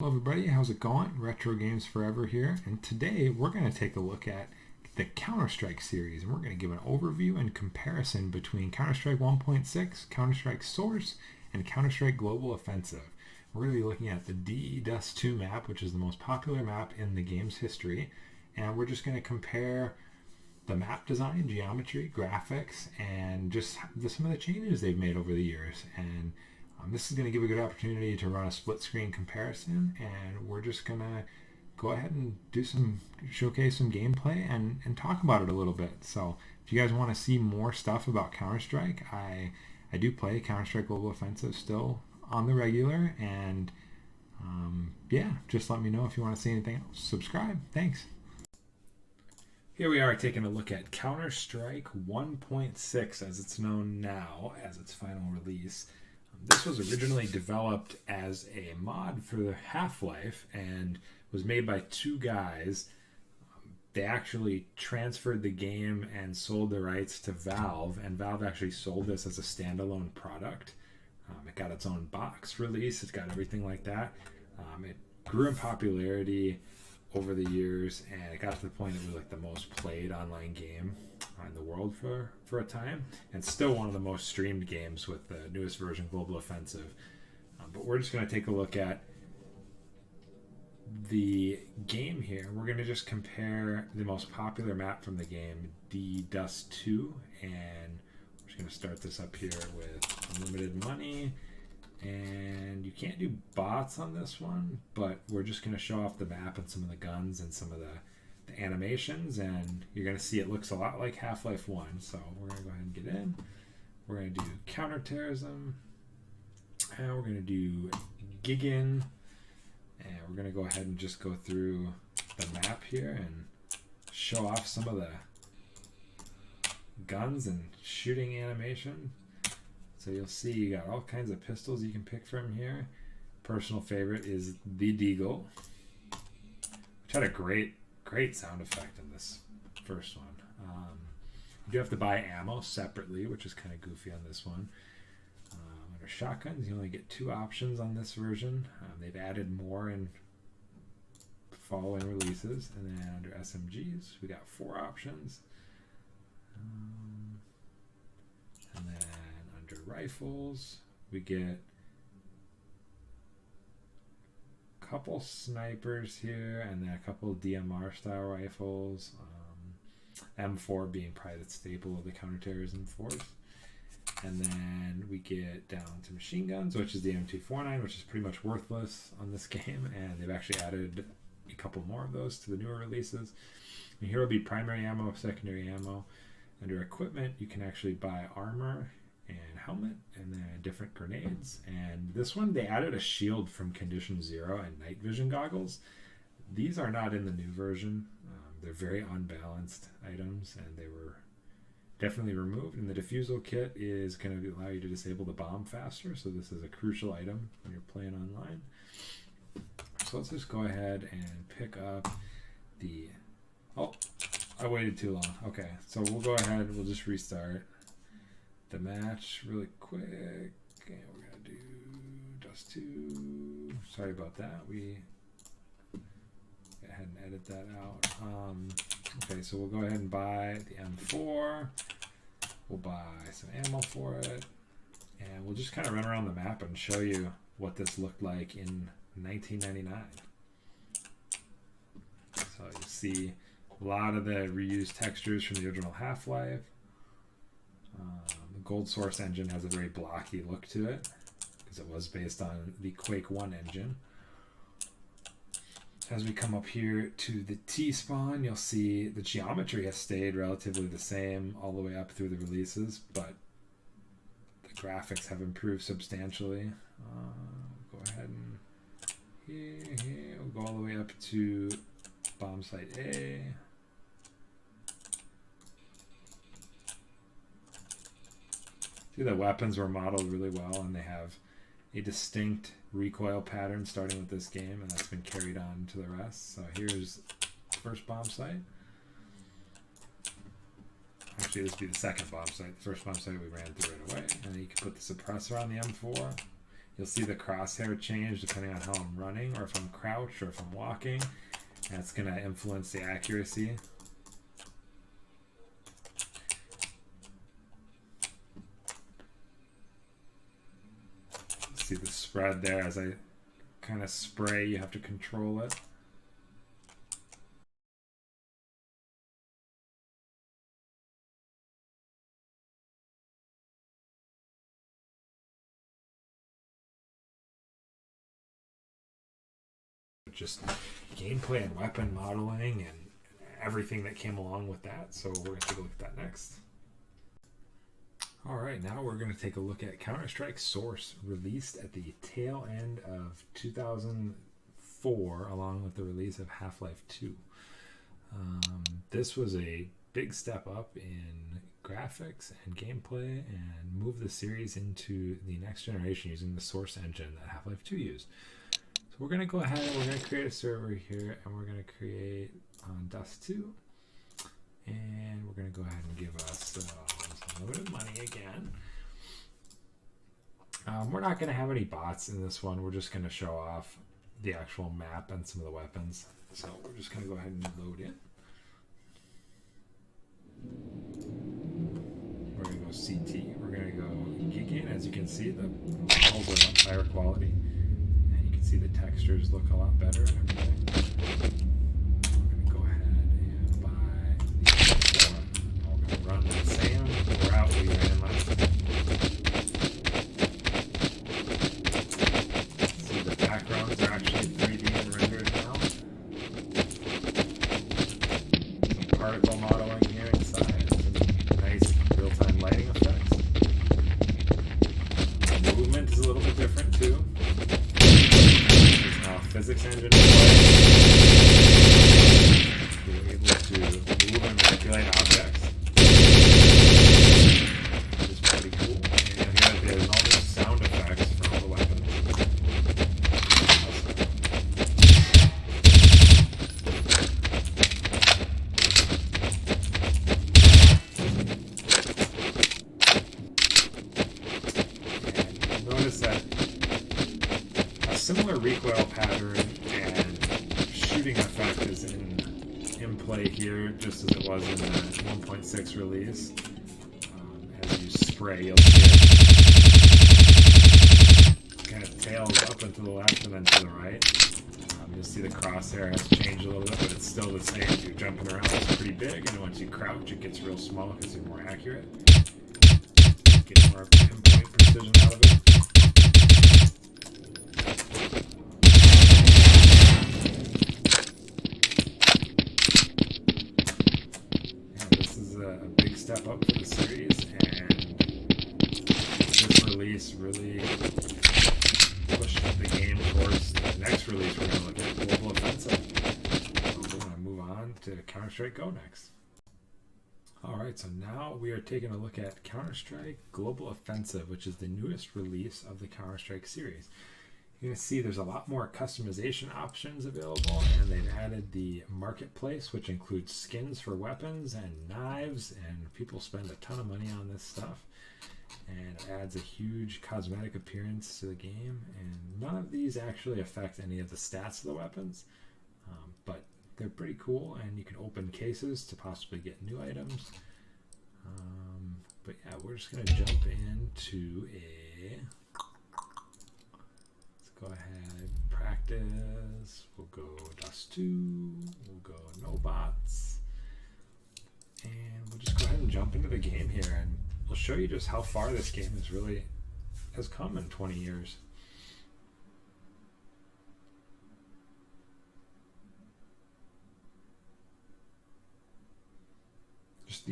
Hello everybody, how's it going? Retro Games Forever here, and today we're going to take a look at the CounterStrike series, and we're going to give an overview and comparison between CounterStrike 1.6, CounterStrike Source, and CounterStrike Global Offensive. We're going to be looking at the DE-Dust 2 map, which is the most popular map in the game's history, and we're just going to compare the map design, geometry, graphics, and just some of the changes they've made over the years. And this is going to give a good opportunity to run a split screen comparison, and we're just going to go ahead and showcase some gameplay and talk about it a little bit. So if you guys want to see more stuff about Counter-Strike, I do play Counter-Strike Global Offensive still on the regular, and yeah, just let me know if you want to see anything else. Subscribe. Thanks. Here we are taking a look at Counter-Strike 1.6 as it's known now, as its final release. This was originally developed as a mod for the Half-Life and was made by two guys. They actually transferred the game and sold the rights to Valve, and Valve actually sold this as a standalone product. It got its own box release, it's got everything like that. It grew in popularity over the years, and it got to the point it was like the most played online game in the world for a time, and still one of the most streamed games with the newest version, Global Offensive. But we're just going to take a look at the game here. We're going to just compare the most popular map from the game, DE-Dust 2, and we're just going to start this up here with unlimited money. And you can't do bots on this one, but we're just going to show off the map and some of the guns and some of the animations, and you're going to see it looks a lot like Half-Life 1. So we're going to go ahead and get in. We're going to do counterterrorism, and we're going to do gigging, and we're going to go ahead and just go through the map here and show off some of the guns and shooting animation. So you'll see you got all kinds of pistols you can pick from here. Personal favorite is the Deagle, which had a great sound effect in this first one. You do have to buy ammo separately, which is kind of goofy on this one. Under shotguns, you only get two options on this version. They've added more in following releases. And then under SMGs, we got four options. And then under rifles, we get couple snipers here, and then a couple DMR style rifles, M4 being probably the staple of the counterterrorism force. And then we get down to machine guns, which is the M249, which is pretty much worthless on this game, and they've actually added a couple more of those to the newer releases. And here will be primary ammo, secondary ammo. Under equipment, you can actually buy armor and helmet, and then different grenades. And this one, they added a shield from Condition Zero and night vision goggles. These are not in the new version. They're very unbalanced items, and they were definitely removed. And the defusal kit is going to allow you to disable the bomb faster, so this is a crucial item when you're playing online. So let's just go ahead and pick up the... Oh, I waited too long. Okay, so we'll go ahead, we'll just restart the match really quick, and we're gonna do Dust 2. Sorry about that. We go ahead and edit that out. Okay, so we'll go ahead and buy the M4. We'll buy some ammo for it, and we'll just kind of run around the map and show you what this looked like in 1999. So you see a lot of the reused textures from the original Half-Life. The Gold Source engine has a very blocky look to it because it was based on the Quake 1 engine. As we come up here to the T-spawn, you'll see the geometry has stayed relatively the same all the way up through the releases, but the graphics have improved substantially. Go ahead and here we'll go all the way up to bomb site A. See, the weapons were modeled really well, and they have a distinct recoil pattern starting with this game, and that's been carried on to the rest. So here's the first bomb site. Actually, this would be the second bomb site. The first bomb site we ran through right away. And then you can put the suppressor on the M4. You'll see the crosshair change depending on how I'm running, or if I'm crouched, or if I'm walking. That's going to influence the accuracy. See the spread there as I kind of spray, you have to control it. Just gameplay and weapon modeling and everything that came along with that. So we're going to take a look at that next. All right, now we're going to take a look at CounterStrike Source, released at the tail end of 2004, along with the release of Half-Life 2. This was a big step up in graphics and gameplay and moved the series into the next generation using the Source engine that Half-Life 2 used. So we're going to go ahead and we're going to create a server here, and we're going to create on Dust 2. And we're going to go ahead and give us some limited money again. We're not going to have any bots in this one. We're just going to show off the actual map and some of the weapons. So we're just going to go ahead and load in. We're going to go CT. We're going to go geek in. As you can see, the models are much higher quality. And you can see the textures look a lot better and everything. Run the same route we ran last time. See, the backgrounds are actually 3D and rendered now. Some particle modeling here inside. Some nice real-time lighting effects. The movement is a little bit different too. There's now a physics engine in play. Being able to move and manipulate objects. Similar recoil pattern and shooting effect is in play here, just as it was in the 1.6 release. As you spray, you'll see it kind of tails up and to the left and then to the right. You'll see the crosshair has changed a little bit, but it's still the same. If you're jumping around, it's pretty big, and once you crouch, it gets real small because you're more accurate. Get more pinpoint precision out of it. Step up for the series, and this release really pushed the game towards the next release. We're going to look at Global Offensive. So we're going to move on to CounterStrike Go next. Alright, so now we are taking a look at CounterStrike Global Offensive, which is the newest release of the CounterStrike series. You're going to see there's a lot more customization options available, and they've added the marketplace, which includes skins for weapons and knives, and people spend a ton of money on this stuff. And it adds a huge cosmetic appearance to the game, and none of these actually affect any of the stats of the weapons, but they're pretty cool, and you can open cases to possibly get new items. But yeah, we're just going to jump into a... Go ahead, practice. We'll go Dust 2. We'll go no bots. And we'll just go ahead and jump into the game here, and we'll show you just how far this game has come in 20 years. Just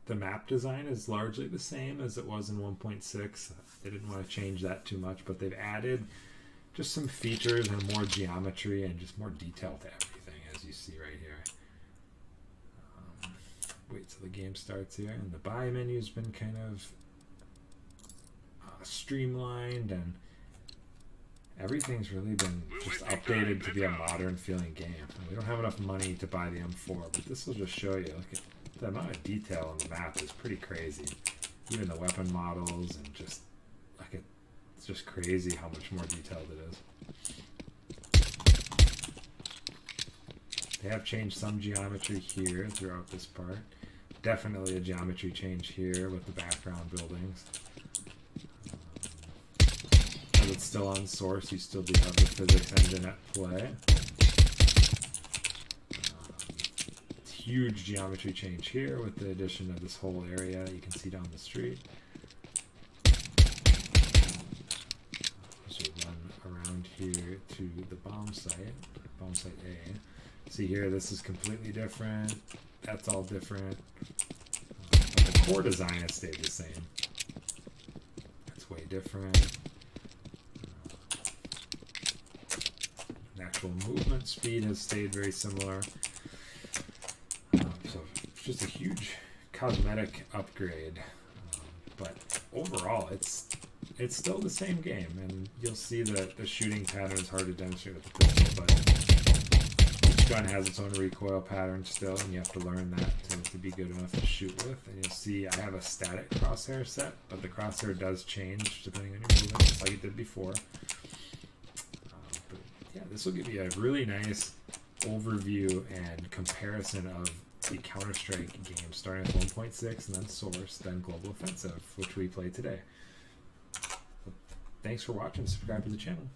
the map design is largely the same as it was in 1.6. They didn't want to change that too much, but they've added just some features and more geometry and just more detail to everything, as you see right here. Wait till the game starts here, and the buy menu's been kind of streamlined, and everything's really been just updated to be a modern feeling game. And we don't have enough money to buy the M4, but this will just show you. Look at the amount of detail on the map is pretty crazy. Even the weapon models, and just look at It's just crazy how much more detailed it is. They have changed some geometry here throughout this part. Definitely a geometry change here with the background buildings. But it's still on Source, you still do have the physics engine at play. Huge geometry change here with the addition of this whole area that you can see down the street. So run around here to the bomb site A. See here, this is completely different. That's all different. But the core design has stayed the same. It's way different. The actual movement speed has stayed very similar. So it's just a huge cosmetic upgrade. But overall, it's still the same game, and you'll see that the shooting pattern is hard to demonstrate with the pistol, but each gun has its own recoil pattern still, and you have to learn that to be good enough to shoot with. And you'll see I have a static crosshair set, but the crosshair does change depending on your movement, just like it did before. But yeah, this will give you a really nice overview and comparison of the Counter-Strike game, starting with 1.6 and then Source, then Global Offensive, which we played today. Thanks for watching. Subscribe to the channel.